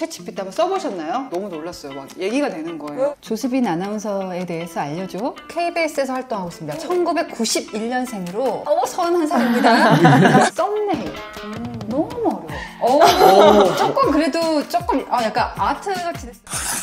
챗GPT 한번 써보셨나요? 너무 놀랐어요. 막 얘기가 되는 거예요. 조수빈 아나운서에 대해서 알려줘. KBS에서 활동하고 있습니다. 1991년생으로 31살입니다. 썸네일 너무 어려워. 조금 그래도 조금 약간 아트같이 됐어요.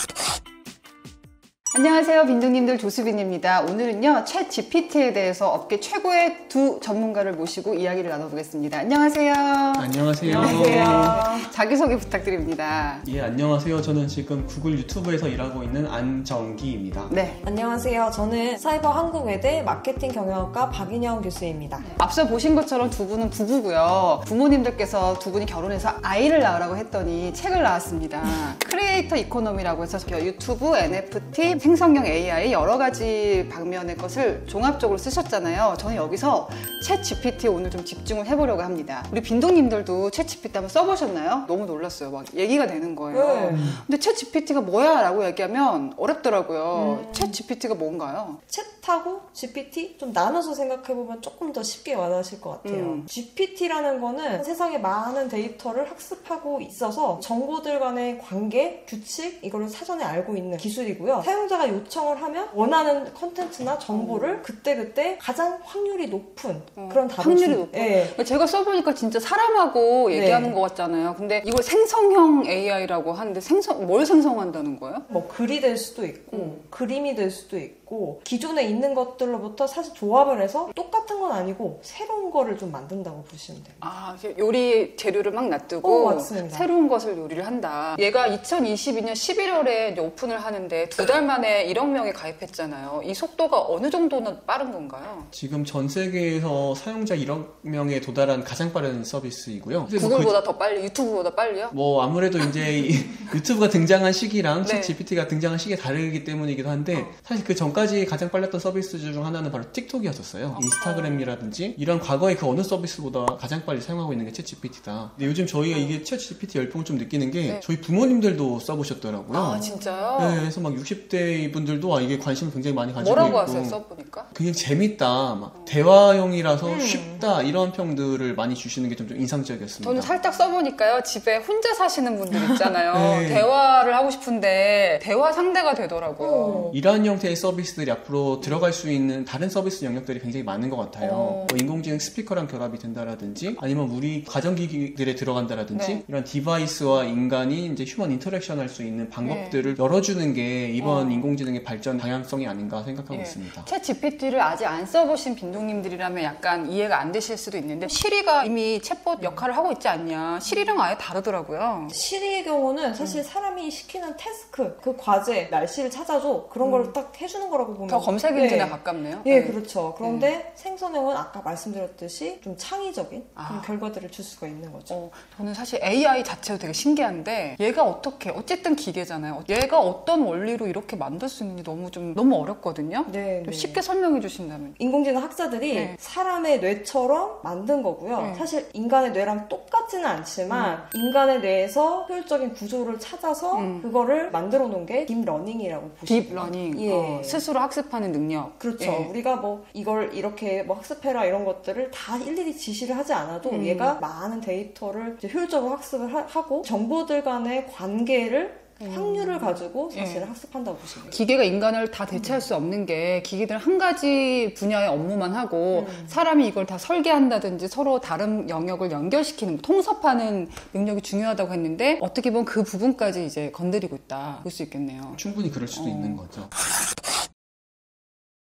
안녕하세요, 빈둥님들, 조수빈입니다. 오늘은요, 챗 GPT에 대해서 업계 최고의 두 전문가를 모시고 이야기를 나눠보겠습니다. 안녕하세요. 안녕하세요. 안녕하세요. 자기소개 부탁드립니다. 예, 안녕하세요. 저는 지금 구글 유튜브에서 일하고 있는 안정기입니다. 네. 안녕하세요. 저는 사이버 한국외대 마케팅 경영학과 박인영 교수입니다. 앞서 보신 것처럼 두 분은 부부고요. 부모님들께서 두 분이 결혼해서 아이를 낳으라고 했더니 책을 낳았습니다. 크리에이터 이코노미라고 해서 유튜브, NFT, 생성형 AI 여러 가지 방면의 것을 종합적으로 쓰셨잖아요. 저는 여기서 챗 GPT 오늘 좀 집중을 해보려고 합니다. 우리 빈둥님들도 챗 GPT 한번 써보셨나요? 너무 놀랐어요. 막 얘기가 되는 거예요. 근데 챗 GPT가 뭐야? 라고 얘기하면 어렵더라고요. 챗 GPT가 뭔가요? 챗하고 GPT 좀 나눠서 생각해보면 조금 더 쉽게 와닿으실 것 같아요. GPT라는 거는 세상에 많은 데이터를 학습하고 있어서 정보들 간의 관계, 규칙 이거를 사전에 알고 있는 기술이고요. 사용자가 요청을 하면 원하는 컨텐츠나 정보를 그때그때 가장 확률이 높은 그런 답을 확률이 높은. 네. 제가 써보니까 진짜 사람하고 얘기하는 것 같잖아요. 근데 이걸 생성형 AI라고 하는데 뭘 생성한다는 거예요? 뭐 글이 될 수도 있고 그림이 될 수도 있고 기존에 있는 것들로부터 사실 조합을 해서 똑같은 건 아니고 새로운 거를 좀 만든다고 보시면 돼요. 아, 요리 재료를 막 놔두고 맞습니다. 새로운 것을 요리를 한다. 얘가 2022년 11월에 이제 오픈을 하는데 2달 만에 1억 명이 가입했잖아요. 이 속도가 어느 정도는 빠른 건가요? 지금 전 세계에서 사용자 1억 명에 도달한 가장 빠른 서비스이고요. 구글보다 더 빨리, 유튜브보다 빨리요? 뭐 아무래도 이제 유튜브가 등장한 시기랑 네. 챗 GPT가 등장한 시기가 다르기 때문이기도 한데 사실 그 전까지 가장 빨랐던 서비스 중 하나는 바로 틱톡이었었어요. 인스타그램이라든지 이런 과거의 그 어느 서비스보다 가장 빨리 사용하고 있는 게 챗 GPT다. 근데 요즘 저희가 이게 챗 GPT 열풍을 좀 느끼는 게 저희 부모님들도 써보셨더라고요. 아, 진짜요? 네, 그래서 막 60대 분들도 이게 관심을 굉장히 많이 가지고 뭐라고 있고 하세요, 써보니까? 그냥 재밌다, 막 대화형이라서 쉽다 이런 평들을 많이 주시는 게 좀 인상적이었습니다. 저는 살짝 써보니까요, 집에 혼자 사시는 분들 있잖아요. 네. 대화를 하고 싶은데 대화 상대가 되더라고요. 이러한 형태의 서비스들이 앞으로 들어갈 수 있는 다른 서비스 영역들이 굉장히 많은 것 같아요. 뭐 인공지능 스피커랑 결합이 된다라든지 아니면 우리 가전기기들에 들어간다라든지 네. 이런 디바이스와 인간이 이제 휴먼 인터랙션 할 수 있는 방법들을 열어주는 게 이번 인공지능의 발전 방향성이 아닌가 생각하고 있습니다. 챗 GPT를 아직 안 써보신 빈둥님들이라면 약간 이해가 안 되실 수도 있는데 시리가 이미 챗봇 역할을 하고 있지 않냐. 시리랑 아예 다르더라고요. 시리의 경우는 사실 사람이 시키는 태스크, 그 과제, 날씨를 찾아줘 그런 걸 딱 해주는 거라고 보면 더 검색 엔진에 가깝네요. 예, 그렇죠. 그런데 생성형은 아까 말씀드렸듯이 좀 창의적인 그런 결과들을 줄 수가 있는 거죠. 저는 사실 AI 자체도 되게 신기한데 얘가 어쨌든 기계잖아요. 얘가 어떤 원리로 이렇게 만들 수 있는지 너무 어렵거든요. 네, 좀 쉽게 설명해 주신다면. 인공지능 학자들이 사람의 뇌처럼 만든 거고요. 사실 인간의 뇌랑 똑같지는 않지만 인간의 뇌에서 효율적인 구조를 찾아서 그거를 만들어 놓은 게 딥러닝이라고 보시면 돼요. 딥러닝, 예. 스스로 학습하는 능력. 그렇죠. 예. 우리가 뭐 이걸 이렇게 뭐 학습해라 이런 것들을 다 일일이 지시를 하지 않아도 얘가 많은 데이터를 이제 효율적으로 학습을 하고 정보들 간의 관계를 확률을 가지고 사실은 학습한다고 보시면 돼요. 기계가 인간을 다 대체할 수 없는 게 기계들은 한 가지 분야의 업무만 하고 사람이 이걸 다 설계한다든지 서로 다른 영역을 연결시키는 통섭하는 능력이 중요하다고 했는데 어떻게 보면 그 부분까지 이제 건드리고 있다 볼 수 있겠네요. 충분히 그럴 수도 있는 거죠.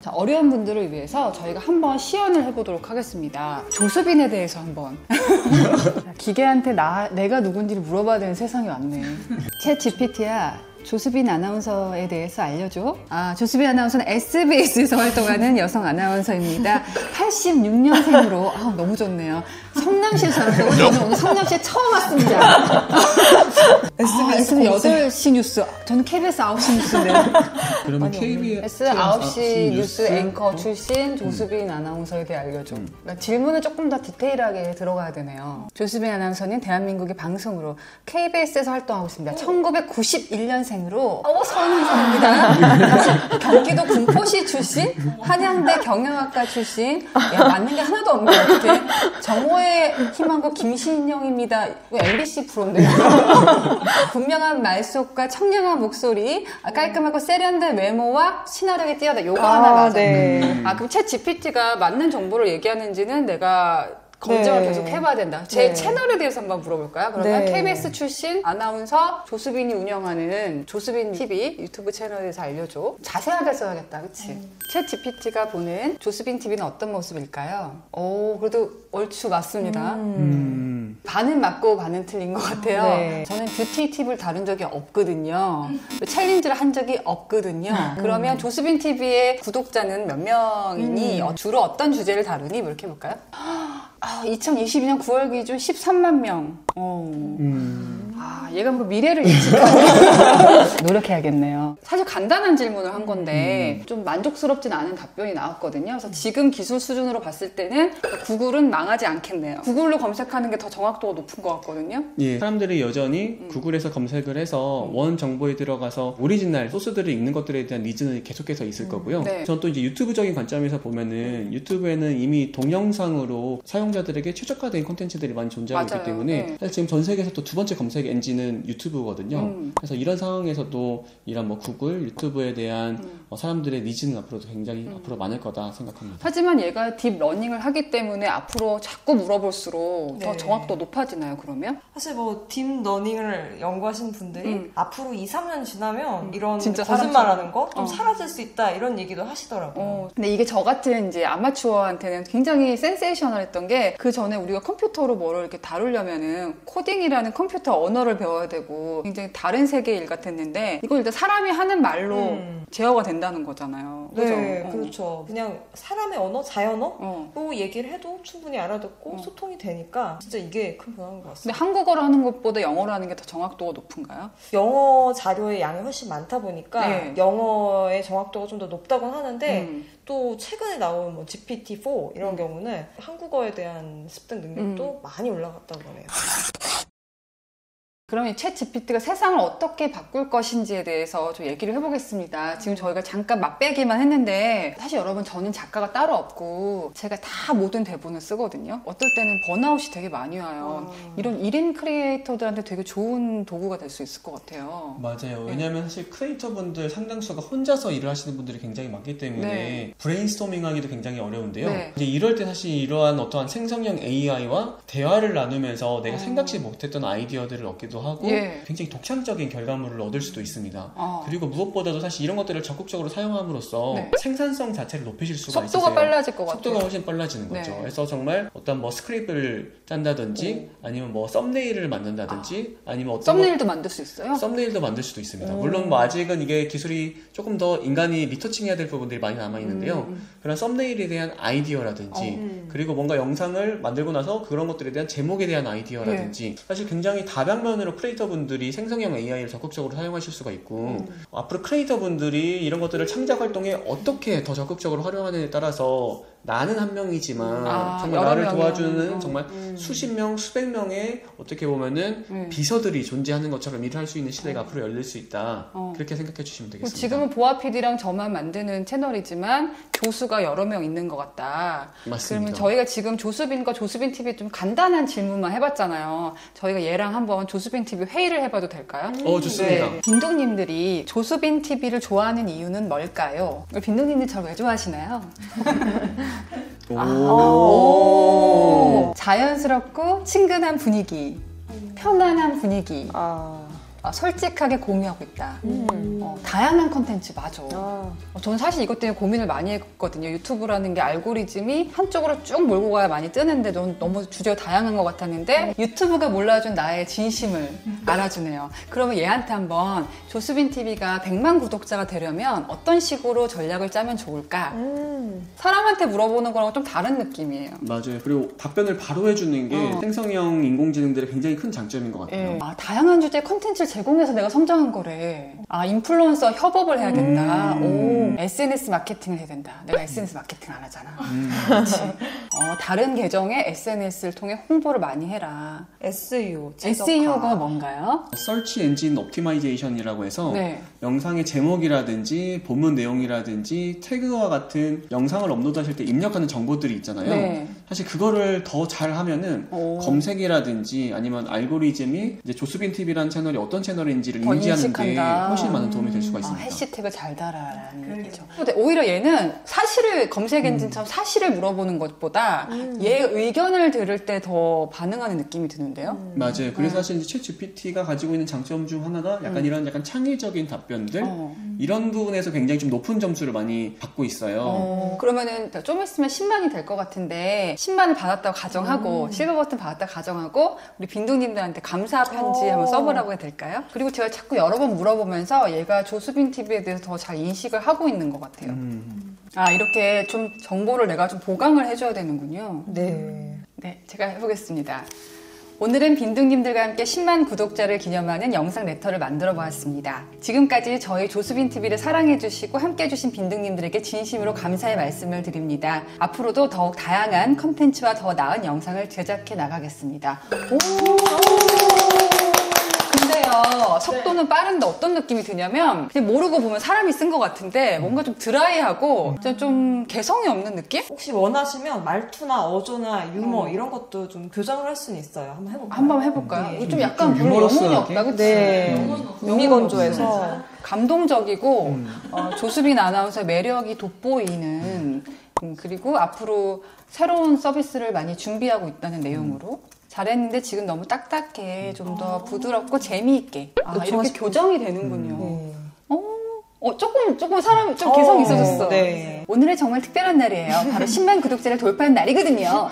자, 어려운 분들을 위해서 저희가 한번 시연을 해보도록 하겠습니다. 조수빈에 대해서 한번. 기계한테 내가 누군지를 물어봐야 되는 세상이 왔네. 챗 GPT야. 조수빈 아나운서에 대해서 알려줘. 조수빈 아나운서는 SBS에서 활동하는 여성 아나운서입니다. 86년생으로 너무 좋네요. 성남시에서 활동하고 저는 오늘 성남시에 처음 왔습니다. SBS 8시 뉴스. 저는 KBS 9시 뉴스인데요. 그러면 KBS 9시 뉴스 앵커 출신 조수빈 아나운서에 대해 알려줘. 그러니까 질문을 조금 더 디테일하게 들어가야 되네요. 조수빈 아나운서는 대한민국의 방송으로 KBS에서 활동하고 있습니다. 1991년생 대학생으로 선운선입니다. 경기도 군포시 출신, 한양대 경영학과 출신. 야, 맞는 게 하나도 없는 것 같아. 정오의 희망고 김신영입니다. 이거 MBC 프로인데요. 분명한 말속과 청량한 목소리, 깔끔하고 세련된 외모와 친화력이 뛰어다. 요거 하나 맞아. 네. 그럼 챗 GPT가 맞는 정보를 얘기하는지는 내가 검증을 네. 계속 해봐야 된다. 제 네. 채널에 대해서 한번 물어볼까요? 그러면 네. KBS 출신 아나운서 조수빈이 운영하는 조수빈 TV 유튜브 채널에 대해서 알려줘. 자세하게 써야겠다. 그치? 챗 GPT가 보는 조수빈 TV는 어떤 모습일까요? 오, 그래도 얼추 맞습니다. 반은 맞고 반은 틀린 것 같아요. 네. 저는 뷰티 팁을 다룬 적이 없거든요. 챌린지를 한 적이 없거든요. 그러면 조수빈 TV의 구독자는 몇 명이니 주로 어떤 주제를 다루니? 뭐 이렇게 해볼까요? 2022년 9월 기준 13만 명. 얘가 뭐 미래를 예측하는 노력해야겠네요. 사실 간단한 질문을 한 건데 좀 만족스럽진 않은 답변이 나왔거든요. 그래서 지금 기술 수준으로 봤을 때는 구글은 망하지 않겠네요. 구글로 검색하는 게 더 정확도가 높은 것 같거든요. 예, 사람들이 여전히 구글에서 검색을 해서 원 정보에 들어가서 오리지널 소스들을 읽는 것들에 대한 니즈는 계속해서 있을 거고요. 네. 전 또 이제 유튜브적인 관점에서 보면은 유튜브에는 이미 동영상으로 사용자들에게 최적화된 콘텐츠들이 많이 존재하고 맞아요. 있기 때문에 네. 사실 지금 전 세계에서 또 두 번째 검색 엔진은 유튜브거든요. 그래서 이런 상황에서도 이런 뭐 구글, 유튜브에 대한 사람들의 니즈는 앞으로도 굉장히 앞으로 많을 거다 생각합니다. 하지만 얘가 딥러닝을 하기 때문에 앞으로 자꾸 물어볼수록 더 네. 정확도 높아지나요, 그러면? 사실 뭐 딥러닝을 연구하신 분들이 앞으로 2, 3년 지나면 이런 진짜 거짓말하는 거 좀 어. 사라질 수 있다 이런 얘기도 하시더라고요. 근데 이게 저 같은 이제 아마추어한테는 굉장히 센세이셔널했던 게 그 전에 우리가 컴퓨터로 뭐를 이렇게 다루려면은 코딩이라는 컴퓨터 언어를 배워야 되고 굉장히 다른 세계의 일 같았는데 이걸 일단 사람이 하는 말로 제어가 된다는 거잖아요. 그죠? 네, 그렇죠. 그냥 사람의 언어, 자연어로 어. 얘기를 해도 충분히 알아듣고 소통이 되니까 진짜 이게 큰 변화인 것 근데 같습니다. 한국어로 하는 것보다 영어로 하는 게 더 정확도가 높은가요? 영어 자료의 양이 훨씬 많다 보니까 네. 영어의 정확도가 좀 더 높다고 하는데 음. 또 최근에 나온 뭐 GPT-4 이런 경우는 한국어에 대한 습득 능력도 많이 올라갔다고 하네요. 그럼 이 챗 GPT가 세상을 어떻게 바꿀 것인지에 대해서 좀 얘기를 해보겠습니다. 지금 저희가 잠깐 맛배기만 했는데 사실 여러분 저는 작가가 따로 없고 제가 다 모든 대본을 쓰거든요. 어떨 때는 번아웃이 되게 많이 와요. 이런 1인 크리에이터들한테 되게 좋은 도구가 될 수 있을 것 같아요. 맞아요. 왜냐하면 사실 크리에이터분들 상당수가 혼자서 일을 하시는 분들이 굉장히 많기 때문에 네. 브레인스토밍하기도 굉장히 어려운데요. 네. 이제 이럴 때 사실 이러한 어떠한 생성형 AI와 대화를 나누면서 내가 생각지 못했던 아이디어들을 얻기도 하고 예. 굉장히 독창적인 결과물을 얻을 수도 있습니다. 어. 그리고 무엇보다도 사실 이런 것들을 적극적으로 사용함으로써 네. 생산성 자체를 높이실 수가 있어요. 속도가 빨라질 것 같아요. 속도가 훨씬 빨라지는 거죠. 네. 그래서 정말 어떤 뭐 스크립트를 짠다든지 아니면 뭐 썸네일을 만든다든지 아니면 어떤 썸네일도 만들 수 있어요? 썸네일도 만들 수도 있습니다. 물론 뭐 아직은 이게 기술이 조금 더 인간이 리터칭해야 될 부분들이 많이 남아 있는데요. 그런 썸네일에 대한 아이디어라든지 그리고 뭔가 영상을 만들고 나서 그런 것들에 대한 제목에 대한 아이디어라든지 사실 굉장히 다방면으로 크리에이터분들이 생성형 AI를 적극적으로 사용하실 수가 있고 앞으로 크리에이터분들이 이런 것들을 창작 활동에 어떻게 더 적극적으로 활용하느냐에 따라서 나는 한 명이지만 정말 여러 나를 명이 도와주는 정말 수십 명, 수백 명의 어떻게 보면은 비서들이 존재하는 것처럼 일을 할 수 있는 시대가 앞으로 열릴 수 있다. 그렇게 생각해 주시면 되겠습니다. 지금은 보아 PD랑 저만 만드는 채널이지만 조수가 여러 명 있는 것 같다. 맞습니다. 그러면 저희가 지금 조수빈과 조수빈 TV 좀 간단한 질문만 해봤잖아요. 저희가 얘랑 한번 조수빈 TV 회의를 해봐도 될까요? 좋습니다. 네. 빈동님들이 조수빈 TV를 좋아하는 이유는 뭘까요? 빈동님들 저를 왜 좋아하시나요? 오. 자연스럽고 친근한 분위기, 편안한 분위기, 솔직하게 공유하고 있다. 다양한 컨텐츠 맞아. 저는 사실 이것 때문에 고민을 많이 했거든요. 유튜브라는 게 알고리즘이 한쪽으로 쭉 몰고 가야 많이 뜨는데 너무 주제가 다양한 것 같았는데 유튜브가 몰라준 나의 진심을 알아주네요. 그러면 얘한테 한번 조수빈 TV가 100만 구독자가 되려면 어떤 식으로 전략을 짜면 좋을까? 사람한테 물어보는 거랑 좀 다른 느낌이에요. 맞아요. 그리고 답변을 바로 해주는 게 생성형 인공지능들의 굉장히 큰 장점인 것 같아요. 다양한 주제의 컨텐츠를 제공해서 내가 성장한 거래. 아, 인플루언서 협업을 해야 된다. 오, SNS 마케팅을 해야 된다. 내가 SNS 마케팅 안 하잖아. 그렇지. 다른 계정에 SNS를 통해 홍보를 많이 해라. SEO, SEO가 뭔가요? 서치 엔진 옵티마이제이션이라고 해서 네. 영상의 제목이라든지 본문 내용이라든지 태그와 같은 영상을 업로드하실 때 입력하는 정보들이 있잖아요. 네. 사실 그거를 더 잘하면은 오. 검색이라든지 아니면 알고리즘이 이제 조수빈 TV라는 채널이 어떤 채널인지를 더 인지하는 게 인식한다. 훨씬 많은 도움이 될 수가 있습니다. 해시태그 잘 달아라는 얘기죠. 근데 오히려 얘는 사실을 검색 엔진처럼 사실을 물어보는 것보다 얘 의견을 들을 때 더 반응하는 느낌이 드는데요. 맞아요. 그래서 사실 이제 챗 GPT가 가지고 있는 장점 중 하나가 약간 이런 약간 창의적인 답변들 이런 부분에서 굉장히 좀 높은 점수를 많이 받고 있어요. 그러면은 좀 있으면 10만이 될 것 같은데 10만을 받았다고 가정하고 실버 버튼 받았다고 가정하고 우리 빈둥님들한테 감사 편지 한번 써보라고 해야 될까요? 그리고 제가 자꾸 여러 번 물어보면서 얘가 조수빈 TV에 대해서 더 잘 인식을 하고 있는 것 같아요. 아, 이렇게 좀 정보를 내가 좀 보강을 해줘야 되는군요. 네. 네, 제가 해보겠습니다. 오늘은 빈둥님들과 함께 10만 구독자를 기념하는 영상 레터를 만들어 보았습니다. 지금까지 저희 조수빈 TV를 사랑해주시고 함께해주신 빈둥님들에게 진심으로 감사의 말씀을 드립니다. 앞으로도 더욱 다양한 컨텐츠와 더 나은 영상을 제작해 나가겠습니다. 근데요, 속도는 빠른데 어떤 느낌이 드냐면 그냥 모르고 보면 사람이 쓴 것 같은데 뭔가 좀 드라이하고 좀 개성이 없는 느낌? 혹시 원하시면 말투나 어조나 유머 이런 것도 좀 교정을 할 수는 있어요. 한번 해볼까요? 한번 해볼까요? 네. 이거 좀 약간 좀 별로 영혼이 유머러스하게? 없다, 그치? 네. 유미건조해서 감동적이고 조수빈 아나운서의 매력이 돋보이는 그리고 앞으로 새로운 서비스를 많이 준비하고 있다는 내용으로 잘했는데 지금 너무 딱딱해. 좀 더 부드럽고 재미있게. 아, 이렇게 교정이 되는군요. 네. 조금 사람이 좀 개성이 있어졌어. 네. 오늘은 정말 특별한 날이에요. 바로 10만 구독자를 돌파한 날이거든요.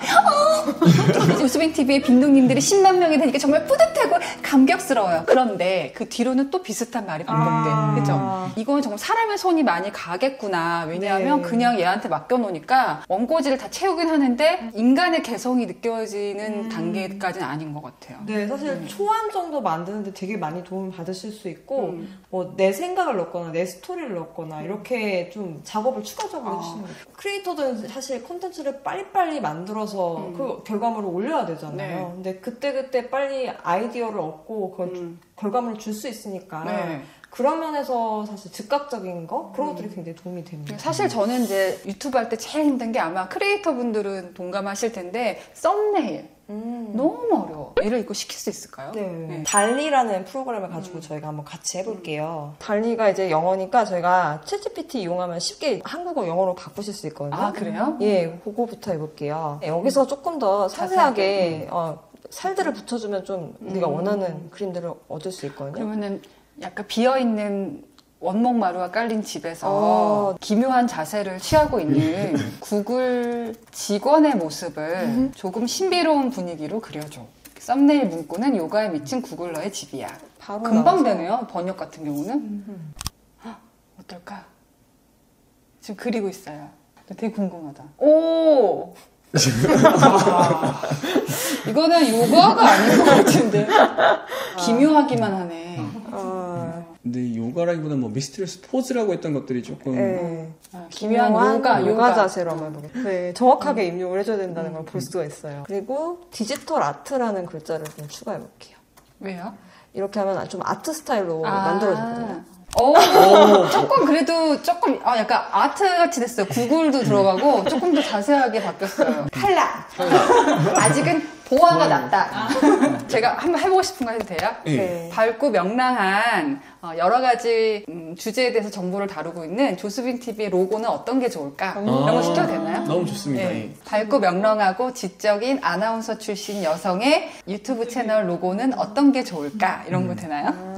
조수빈 TV의 빈둥님들이 10만 명이 되니까 정말 뿌듯하고 감격스러워요. 그런데 그 뒤로는 또 비슷한 말이 반복돼. 그죠? 이건 정말 사람의 손이 많이 가겠구나. 왜냐하면 네. 그냥 얘한테 맡겨놓으니까 원고지를 다 채우긴 하는데 인간의 개성이 느껴지는 단계까지는 아닌 것 같아요. 네, 사실 초안 정도 만드는데 되게 많이 도움을 받으실 수 있고 뭐 내 생각을 넣거나 내 스토리를 넣거나 이렇게 좀 작업을 추가적으로 해주시는 거예요. 크리에이터들은 사실 콘텐츠를 빨리빨리 만들어서 그 결과물을 올려야 되잖아요. 네. 근데 그때그때 빨리 아이디어를 얻고 그걸 결과물을 줄 수 있으니까 네. 그런 면에서 사실 즉각적인 거 그런 것들이 굉장히 도움이 됩니다. 사실 저는 이제 유튜브 할 때 제일 힘든 게 아마 크리에이터 분들은 동감하실 텐데 썸네일 너무 어려워. 얘를 이거 시킬 수 있을까요? 네. 달리라는 프로그램을 가지고 저희가 한번 같이 해볼게요. 달리가 이제 영어니까 저희가 챗GPT 이용하면 쉽게 한국어 영어로 바꾸실 수 있거든요. 아, 그래요? 예, 그거부터 해볼게요. 여기서 조금 더 상세하게 살들을 붙여주면 좀 우리가 원하는 그림들을 얻을 수 있거든요. 그러면은 약간 비어있는 원목마루가 깔린 집에서 기묘한 자세를 취하고 있는 구글 직원의 모습을 조금 신비로운 분위기로 그려줘. 썸네일 문구는 요가에 미친 구글러의 집이야. 바로 금방 나와서. 되네요. 번역 같은 경우는. 헉, 어떨까? 지금 그리고 있어요. 되게 궁금하다. 오! 아, 이거는 요가가 아닌 것 같은데. 기묘하기만 하네. 근데 요가라기보다는 뭐 미스트리스 포즈라고 했던 것들이 조금 네. 기묘한 요가 자세로 한번 해보겠습니다. 네, 정확하게 입력을 해줘야 된다는 걸 볼 수가 있어요. 그리고 디지털 아트라는 글자를 좀 추가해볼게요. 왜요? 이렇게 하면 좀 아트 스타일로 만들어지거든요. 조금 그래도 조금 약간 아트 같이 됐어요. 구글도 들어가고 조금 더 자세하게 바뀌었어요. 탈락. 아직은 보아가 낫다. 제가 한번 해보고 싶은 거 해도 돼요? 네. 밝고 명랑한 여러 가지 주제에 대해서 정보를 다루고 있는 조수빈 TV의 로고는 어떤 게 좋을까? 이런 거 시켜도 되나요? 너무 좋습니다. 네. 예. 밝고 명랑하고 지적인 아나운서 출신 여성의 유튜브 채널 로고는 어떤 게 좋을까? 이런 거 되나요?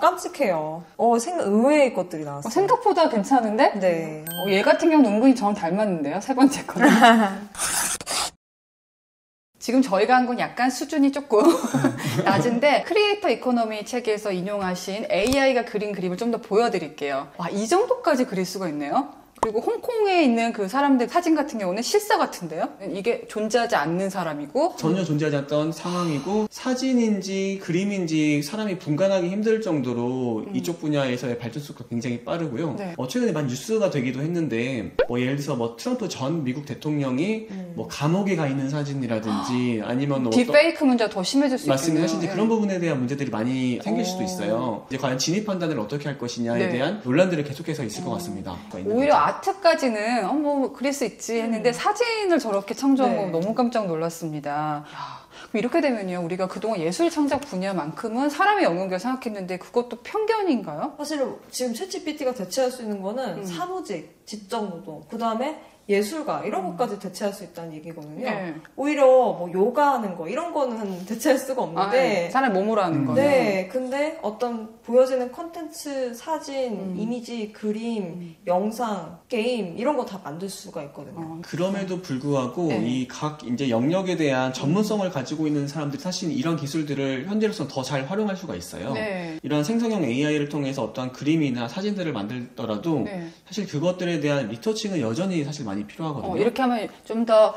깜찍해요. 의외의 것들이 나왔어요. 생각보다 괜찮은데? 네. 얘 같은 경우는 은근히 저랑 닮았는데요? 세 번째 거는. 지금 저희가 한 건 약간 수준이 조금 낮은데 크리에이터 이코노미 책에서 인용하신 AI가 그린 그림을 좀 더 보여드릴게요. 와, 이 정도까지 그릴 수가 있네요? 그리고 홍콩에 있는 그 사람들 사진 같은 경우는 실사 같은데요? 이게 존재하지 않는 사람이고 전혀 존재하지 않던 상황이고 사진인지 그림인지 사람이 분간하기 힘들 정도로 이쪽 분야에서의 발전 속도가 굉장히 빠르고요. 네. 최근에 많이 뉴스가 되기도 했는데 예를 들어서 트럼프 전 미국 대통령이 감옥에 가 있는 사진이라든지 아니면 딥페이크 문제가 더 심해질 수 맞습니다. 있겠네요. 사실 이제 그런 부분에 대한 문제들이 많이 생길 수도 있어요. 이제 과연 진입 판단을 어떻게 할 것이냐에 네. 대한 논란들이 계속해서 있을 것 같습니다. 오히려 아트까지는 뭐 그릴 수 있지 했는데 사진을 저렇게 창조한 네. 거 너무 깜짝 놀랐습니다. 그럼 이렇게 되면요, 우리가 그동안 예술 창작 분야만큼은 사람의 영역이라고 생각했는데 그것도 편견인가요? 사실 지금 챗GPT가 대체할 수 있는 거는 사무직, 직장노동, 그 다음에 예술가 이런 것까지 대체할 수 있다는 얘기거든요. 네. 오히려 뭐 요가하는 거 이런 거는 대체할 수가 없는데 사람 몸으로 하는 거는. 네, 근데 어떤 보여지는 컨텐츠, 사진, 이미지, 그림, 영상, 게임 이런 거 다 만들 수가 있거든요. 그럼에도 불구하고 네. 이 각 이제 영역에 대한 전문성을 가지고 있는 사람들이 사실 이런 기술들을 현재로서는 더 잘 활용할 수가 있어요. 네. 이런 생성형 AI를 통해서 어떠한 그림이나 사진들을 만들더라도 네. 사실 그것들에 대한 리터칭은 여전히 사실 많이 필요하거든요. 이렇게 하면 좀 더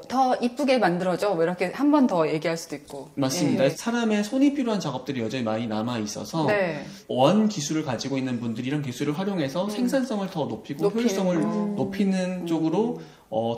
더 이쁘게 만들어져. 뭐 이렇게 한 번 더 얘기할 수도 있고. 맞습니다. 네. 사람의 손이 필요한 작업들이 여전히 많이 남아 있어서 네. 원 기술을 가지고 있는 분들이 이런 기술을 활용해서 생산성을 더 높이고 효율성을 높이는 쪽으로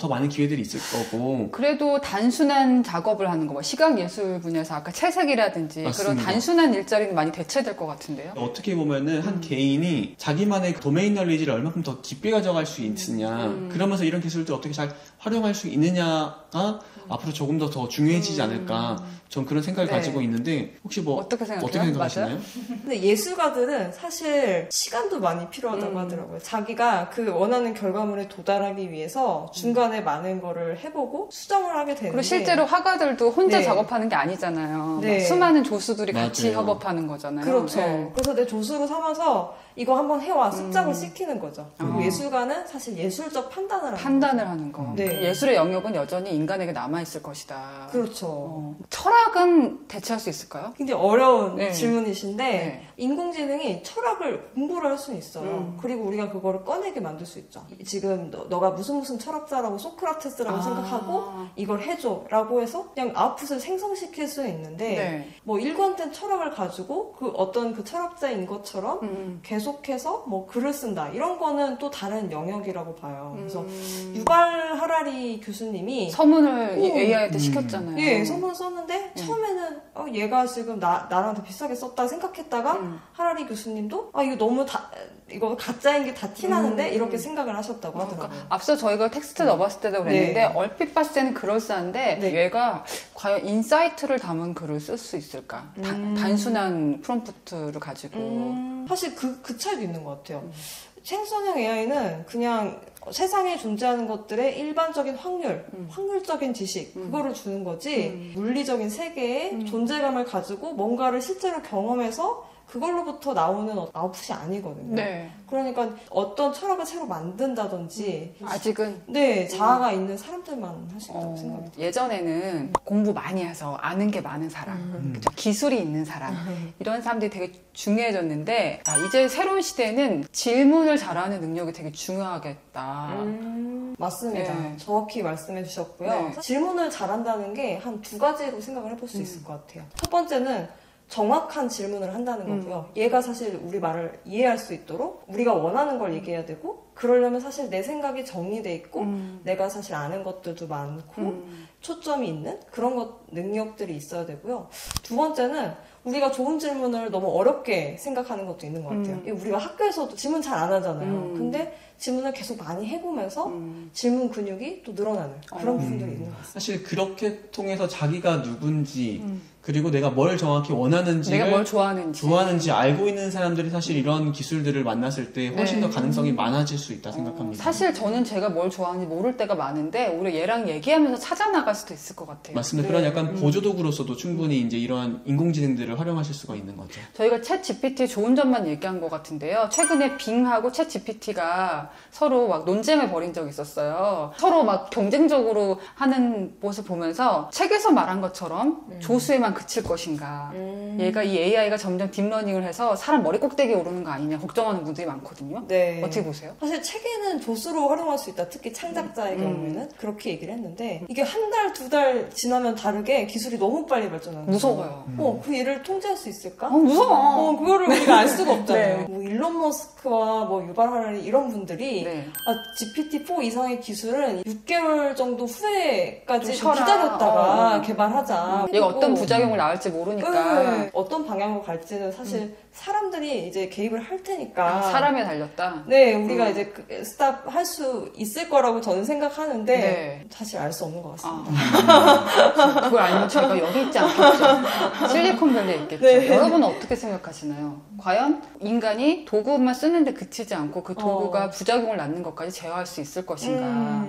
더 많은 기회들이 있을 거고. 그래도 단순한 작업을 하는 거, 뭐 시각 예술 분야에서 아까 채색이라든지 맞습니다. 그런 단순한 일자리는 많이 대체될 것 같은데요. 어떻게 보면은 한 개인이 자기만의 도메인 널리지를 얼마큼 더 깊게 가져갈 수 있느냐, 그러면서 이런 기술들 어떻게 잘 활용할 수 있느냐가 앞으로 조금 더 중요해지지 않을까, 전 그런 생각을 네. 가지고 있는데 혹시 뭐 어떻게 생각해요? 생각하시나요? 근데 예술가들은 사실 시간도 많이 필요하다고 하더라고요. 자기가 그 원하는 결과물에 도달하기 위해서 중간에 많은 거를 해보고 수정을 하게 되는데 그리고 실제로 화가들도 혼자 네. 작업하는 게 아니잖아요. 네. 막 수많은 조수들이 같이 맞아요. 협업하는 거잖아요. 그렇죠. 네. 그래서 내 조수로 삼아서 이거 한번 해와 습작을 시키는 거죠. 그리고 예술가는 사실 예술적 판단을 하는 판단을 하는 거. 네. 예술의 영역은 여전히 인간에게 남아있을 것이다. 그렇죠. 철학은 대체할 수 있을까요? 굉장히 어려운 네. 질문이신데 네. 인공지능이 철학을 공부를 할 수는 있어요. 그리고 우리가 그거를 꺼내게 만들 수 있죠. 지금 너가 무슨 철학자라고 소크라테스라고 생각하고 이걸 해줘 라고 해서 그냥 아웃풋을 생성시킬 수는 있는데 네. 뭐 일관된 철학을 가지고 그 어떤 그 철학자인 것처럼 계속해서 뭐 글을 쓴다 이런 거는 또 다른 영역이라고 봐요. 그래서 유발 하라리 교수님이 서문을 이 오. AI한테 시켰잖아요. 예, 선물을 썼는데 처음에는 얘가 지금 나랑 더 비싸게 썼다 생각했다가 하라리 교수님도 이거 너무 이거 가짜인 게 다 티나는데 이렇게 생각을 하셨다고 하더라고요. 그러니까 앞서 저희가 텍스트 넣어봤을 때도 그랬는데 네. 얼핏 봤을 때는 그럴싸한데 네. 얘가 과연 인사이트를 담은 글을 쓸 수 있을까? 단순한 프롬프트를 가지고 사실 그 차이도 있는 것 같아요. 생성형 AI는 그냥 세상에 존재하는 것들의 일반적인 확률적인 지식, 그거를 주는 거지, 물리적인 세계의 존재감을 가지고 뭔가를 실제로 경험해서 그걸로부터 나오는 아웃풋이 아니거든요. 네. 그러니까 어떤 철학을 새로 만든다든지, 아직은 네, 자아가 있는 사람들만 할 수 있다고 생각해요. 예전에는 공부 많이 해서 아는 게 많은 사람, 그죠? 기술이 있는 사람 이런 사람들이 되게 중요해졌는데 이제 새로운 시대에는 질문을 잘하는 능력이 되게 중요하겠다. 맞습니다. 네. 정확히 말씀해 주셨고요. 네. 질문을 잘한다는 게 한 두 가지로 생각을 해볼 수 있을 것 같아요. 첫 번째는 정확한 질문을 한다는 거고요. 얘가 사실 우리 말을 이해할 수 있도록 우리가 원하는 걸 얘기해야 되고, 그러려면 사실 내 생각이 정리돼 있고 내가 사실 아는 것들도 많고 초점이 있는 그런 능력들이 있어야 되고요. 두 번째는 우리가 좋은 질문을 너무 어렵게 생각하는 것도 있는 것 같아요. 우리가 학교에서도 질문 잘 안 하잖아요. 근데 질문을 계속 많이 해보면서 질문 근육이 또 늘어나는 그런 부분들이 있는 것 같습니다. 사실 그렇게 통해서 자기가 누군지 그리고 내가 뭘 정확히 원하는지를 내가 뭘 좋아하는지 알고 있는 사람들이 사실 이런 기술들을 만났을 때 훨씬 더 가능성이 많아질 수 있다 생각합니다. 사실 저는 제가 뭘 좋아하는지 모를 때가 많은데 오히려 얘랑 얘기하면서 찾아나갈 수도 있을 것 같아요. 맞습니다. 그런 약간 보조도구로서도 충분히 이제 이러한 인공지능들을 기능들을 활용하실 수가 있는 거죠. 저희가 챗 GPT 좋은 점만 얘기한 것 같은데요. 최근에 빙하고 챗 GPT가 서로 막 논쟁을 벌인 적이 있었어요. 서로 막 경쟁적으로 하는 모습 보면서 책에서 말한 것처럼 조수에만 그칠 것인가. 얘가 이 AI가 점점 딥러닝을 해서 사람 머리 꼭대기에 오르는 거 아니냐 걱정하는 분들이 많거든요. 네. 어떻게 보세요? 사실 책에는 조수로 활용할 수 있다. 특히 창작자의 경우에는 그렇게 얘기를 했는데 이게 한 달, 두 달 지나면 다르게 기술이 너무 빨리 발전하는 무서워요. 그 얘를 통제할 수 있을까? 무서워. 그거를 우리가 알 수가 없잖아요. 네. 뭐 일론 머스크와 뭐 유발 하라리 이런 분들이 네. GPT-4 이상의 기술은 6개월 정도 후에까지 좀 쉬어라. 기다렸다가 개발하자. 얘가 어떤 그리고 부작용을 낳을지 모르니까 네, 어떤 방향으로 갈지는 사실 사람들이 이제 개입을 할 테니까 사람에 달렸다. 네, 우리가 이제 스탑 할 수 있을 거라고 저는 생각하는데 네. 사실 알 수 없는 것 같습니다. 그걸 알면 저희가 여기 있지 않겠죠. 실리콘밸리에 있겠죠. 네. 여러분은 어떻게 생각하시나요? 과연 인간이 도구만 쓰는데 그치지 않고 그 도구가 부작용을 낳는 것까지 제어할 수 있을 것인가?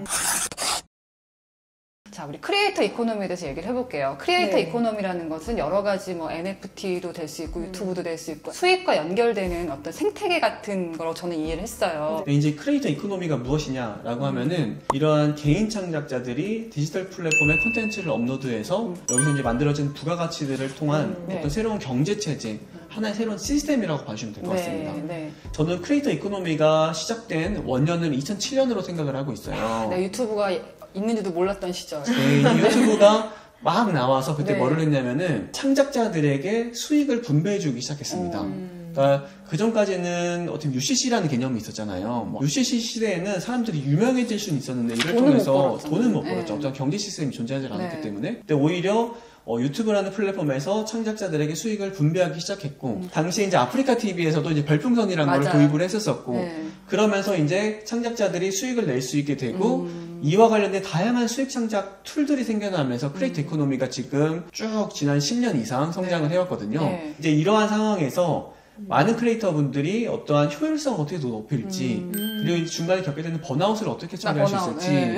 자, 우리 크리에이터 이코노미에 대해서 얘기를 해볼게요. 크리에이터 네. 이코노미라는 것은 여러 가지 뭐 NFT도 될 수 있고 유튜브도 될 수 있고 수익과 연결되는 어떤 생태계 같은 거로 저는 이해를 했어요. 근데 이제 크리에이터 이코노미가 무엇이냐라고 하면은 이러한 개인 창작자들이 디지털 플랫폼에 콘텐츠를 업로드해서 여기서 이제 만들어진 부가가치들을 통한 네. 어떤 새로운 경제 체제, 하나의 새로운 시스템이라고 봐주시면 될 것 같습니다. 네. 저는 크리에이터 이코노미가 시작된 원년을 2007년으로 생각을 하고 있어요. 네, 유튜브가 있는지도 몰랐던 시절. 네, 이 유튜브가 막 나와서 그때 네. 뭐를 했냐면은 창작자들에게 수익을 분배해주기 시작했습니다. 그러니까 그 전까지는 어떻게 UCC라는 개념이 있었잖아요. 뭐 UCC 시대에는 사람들이 유명해질 수는 있었는데 이를 돈은 통해서 못 벌었잖아요. 돈은 못 네. 벌었죠. 어떤 경제 시스템이 존재하지 않았기 네. 때문에. 근데 오히려 유튜브라는 플랫폼에서 창작자들에게 수익을 분배하기 시작했고, 당시에 이제 아프리카 TV에서도 이제 별풍선이라는 걸 맞아요. 도입을 했었었고, 네. 그러면서 이제 창작자들이 수익을 낼 수 있게 되고, 이와 관련된 다양한 수익 창작 툴들이 생겨나면서 크리에이터 이코노미가 지금 쭉 지난 10년 이상 성장을 해왔거든요. 네. 이제 이러한 상황에서 많은 크리에이터 분들이 어떠한 효율성을 어떻게 더 높일지, 그리고 중간에 겪게 되는 번아웃을 어떻게 처리할 수 있을지, 네.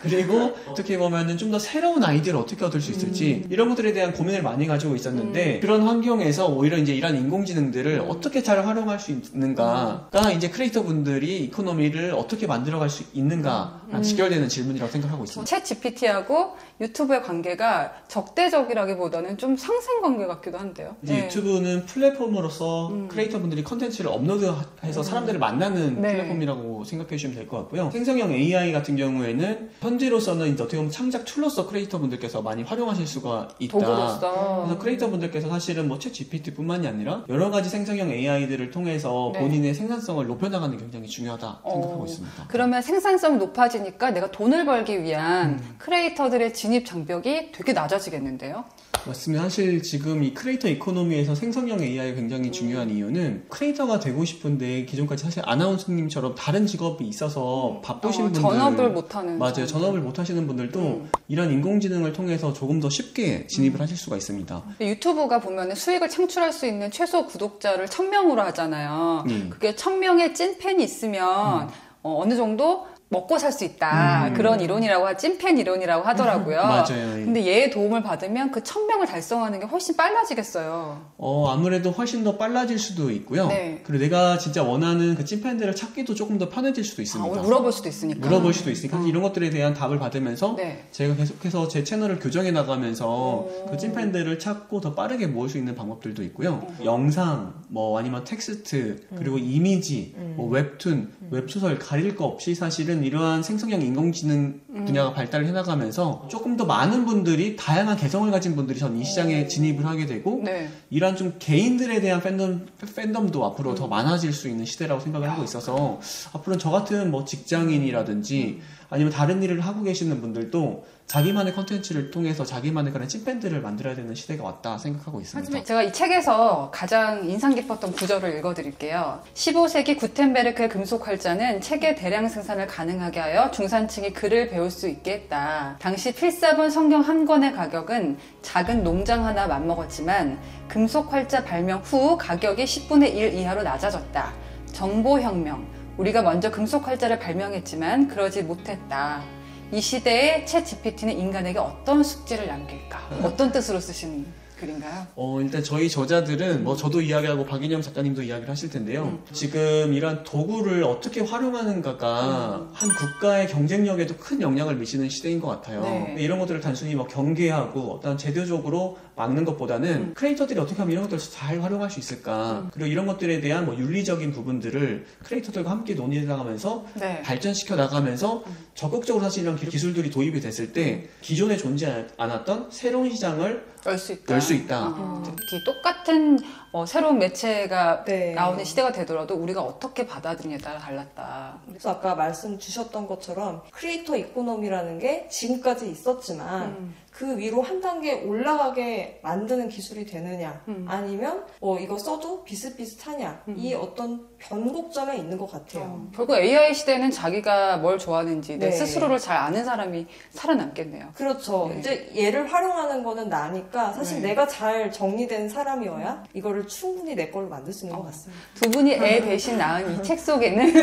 그리고 어떻게 보면은 좀 더 새로운 아이디어를 어떻게 얻을 수 있을지 이런 것들에 대한 고민을 많이 가지고 있었는데 그런 환경에서 오히려 이제 이런 인공지능들을 어떻게 잘 활용할 수 있는가가 이제 크리에이터 분들이 이코노미를 어떻게 만들어갈 수 있는가랑 직결되는 질문이라고 생각하고 있습니다. 챗 GPT하고 유튜브의 관계가 적대적이라기보다는 좀 상생 관계 같기도 한데요. 이제 네. 유튜브는 플랫폼으로서 크리에이터 분들이 컨텐츠를 업로드해서 사람들을 만나는 네. 플랫폼이라고 생각해 주시면 될 것 같고요. 생성형 AI 같은 경우에는 현재로서는 이제 어떻게 보면 창작 툴로서 크리에이터 분들께서 많이 활용하실 수가 있다. 도구로서. 그래서 크리에이터 분들께서 사실은 뭐 챗 GPT뿐만이 아니라 여러 가지 생성형 AI들을 통해서 네. 본인의 생산성을 높여나가는 게 굉장히 중요하다 생각하고 있습니다. 그러면 생산성이 높아지니까 내가 돈을 벌기 위한 크리에이터들의 진입 장벽이 되게 낮아지겠는데요? 맞습니다. 사실 지금 이 크리에이터 이코노미에서 생성형 AI가 굉장히 중요한 이유는 크리에이터가 되고 싶은데 기존까지 사실 아나운서님처럼 다른 직업이 있어서 바쁘신 분들 전업을 못하는 맞아요. 전업을 못 하시는 분들도 이런 인공지능을 통해서 조금 더 쉽게 진입을 하실 수가 있습니다. 유튜브가 보면 수익을 창출할 수 있는 최소 구독자를 1000명으로 하잖아요. 네. 그게 1000명의 찐팬이 있으면 어느 정도 먹고 살 수 있다. 그런 이론이라고 찐팬 이론이라고 하더라고요. 맞아요. 근데 얘의 도움을 받으면 그 1000명을 달성하는 게 훨씬 빨라지겠어요. 아무래도 훨씬 더 빨라질 수도 있고요. 네. 그리고 내가 진짜 원하는 그 찐팬들을 찾기도 조금 더 편해질 수도 있습니다. 오늘 물어볼 수도 있으니까. 물어볼 수도 있으니까 이런 것들에 대한 답을 받으면서 네. 제가 계속해서 제 채널을 교정해 나가면서 그 찐팬들을 찾고 더 빠르게 모을 수 있는 방법들도 있고요. 영상, 뭐 아니면 텍스트, 그리고 이미지, 뭐 웹툰, 웹소설 가릴 거 없이 사실은 이러한 생성형 인공지능 분야가 발달을 해나가면서 조금 더 많은 분들이 다양한 개성을 가진 분들이 전 이 시장에 진입을 하게 되고 네. 이러한 좀 개인들에 대한 팬덤도 앞으로 더 많아질 수 있는 시대라고 생각을 하고 있어서 앞으로는 저 같은 뭐 직장인이라든지 아니면 다른 일을 하고 계시는 분들도 자기만의 컨텐츠를 통해서 자기만의 그런 찐팬들을 만들어야 되는 시대가 왔다 생각하고 있습니다. 하지만 제가 이 책에서 가장 인상 깊었던 구절을 읽어드릴게요. 15세기 구텐베르크의 금속활자는 책의 대량 생산을 가능하게 하여 중산층이 글을 배울 수 있게 했다. 당시 필사본 성경 한 권의 가격은 작은 농장 하나 맘먹었지만 금속활자 발명 후 가격이 10분의 1 이하로 낮아졌다. 정보혁명. 우리가 먼저 금속활자를 발명했지만 그러지 못했다. 이 시대에 챗 GPT는 인간에게 어떤 숙제를 남길까? 어떤 뜻으로 쓰시는? 글인가요? 일단 저희 저자들은 뭐 저도 이야기하고 박인영 작가님도 이야기를 하실 텐데요. 지금 이런 도구를 어떻게 활용하는가가 한 국가의 경쟁력에도 큰 영향을 미치는 시대인 것 같아요. 네. 근데 이런 것들을 단순히 뭐 경계하고 어떤 제도적으로 막는 것보다는 크리에이터들이 어떻게 하면 이런 것들을 잘 활용할 수 있을까, 그리고 이런 것들에 대한 뭐 윤리적인 부분들을 크리에이터들과 함께 논의해 나가면서 네. 발전시켜 나가면서 적극적으로 사실 이런 기술들이 도입이 됐을 때 기존에 존재하지 않았던 새로운 시장을 열 수 있다. 열 수 있다. 특히 똑같은 새로운 매체가 네. 나오는 시대가 되더라도 우리가 어떻게 받아들이냐에 따라 달랐다. 그래서 아까 말씀 주셨던 것처럼 크리에이터 이코노미라는 게 지금까지 있었지만 그 위로 한 단계 올라가게 만드는 기술이 되느냐 아니면 이거 써도 비슷비슷하냐 이 어떤 변곡점에 있는 것 같아요. 결국 AI 시대는 자기가 뭘 좋아하는지 내 네. 스스로를 잘 아는 사람이 살아남겠네요. 그렇죠. 네. 이제 얘를 활용하는 거는 나니까 사실 네. 내가 잘 정리된 사람이어야 이거를 충분히 내 걸로 만들 수 있는 것 같습니다. 두 분이 애 대신 낳은 이 책 속에는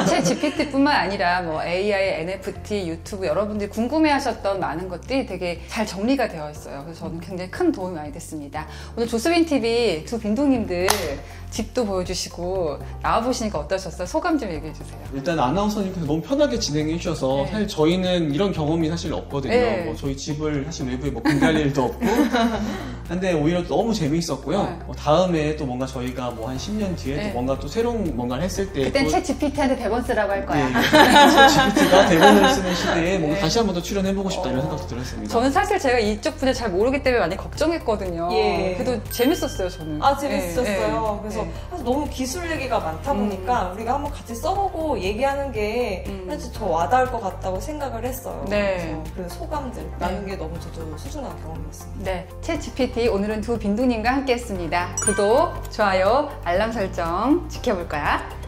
챗 GPT뿐만 아니라 뭐 AI, NFT, 유튜브 여러분들이 궁금해하셨던 많은 것들이 되게 잘 정리가 되어 있어요. 그래서 저는 굉장히 큰 도움이 많이 됐습니다. 오늘 조수빈 TV 두 빈둥님들 집도 보여주시고 나와보시니까 어떠셨어요? 소감 좀 얘기해 주세요. 일단 아나운서님께서 너무 편하게 진행해 주셔서 네. 사실 저희는 이런 경험이 사실 없거든요. 네. 뭐 저희 집을 사실 외부에 뭐 공개할 일도 없고 근데 오히려 너무 재미있었고요. 네. 다음에 또 뭔가 저희가 뭐 한 10년 뒤에 네. 또 뭔가 또 새로운 뭔가를 했을 때 그땐 또 챗 GPT한테 대본 쓰라고 할 거야. GPT가 대본을 쓰는 시대에 뭔가 다시 한 번 더 출연해보고 싶다 이런 생각도 들었습니다. 저는 사실 제가 이쪽 분야 잘 모르기 때문에 많이 걱정했거든요. 예. 그래도 재밌었어요, 저는. 재밌었어요. 예, 그래서 예. 사실 너무 기술 얘기가 많다 보니까 우리가 한번 같이 써보고 얘기하는 게 사실 더 와닿을 것 같다고 생각을 했어요. 네. 그래서 그 소감들 나눈 게 너무 저도 소중한 경험이었습니다. 네, 챗 GPT 오늘은 두 빈둥님과 함께했습니다. 구독, 좋아요, 알람 설정 지켜볼 거야.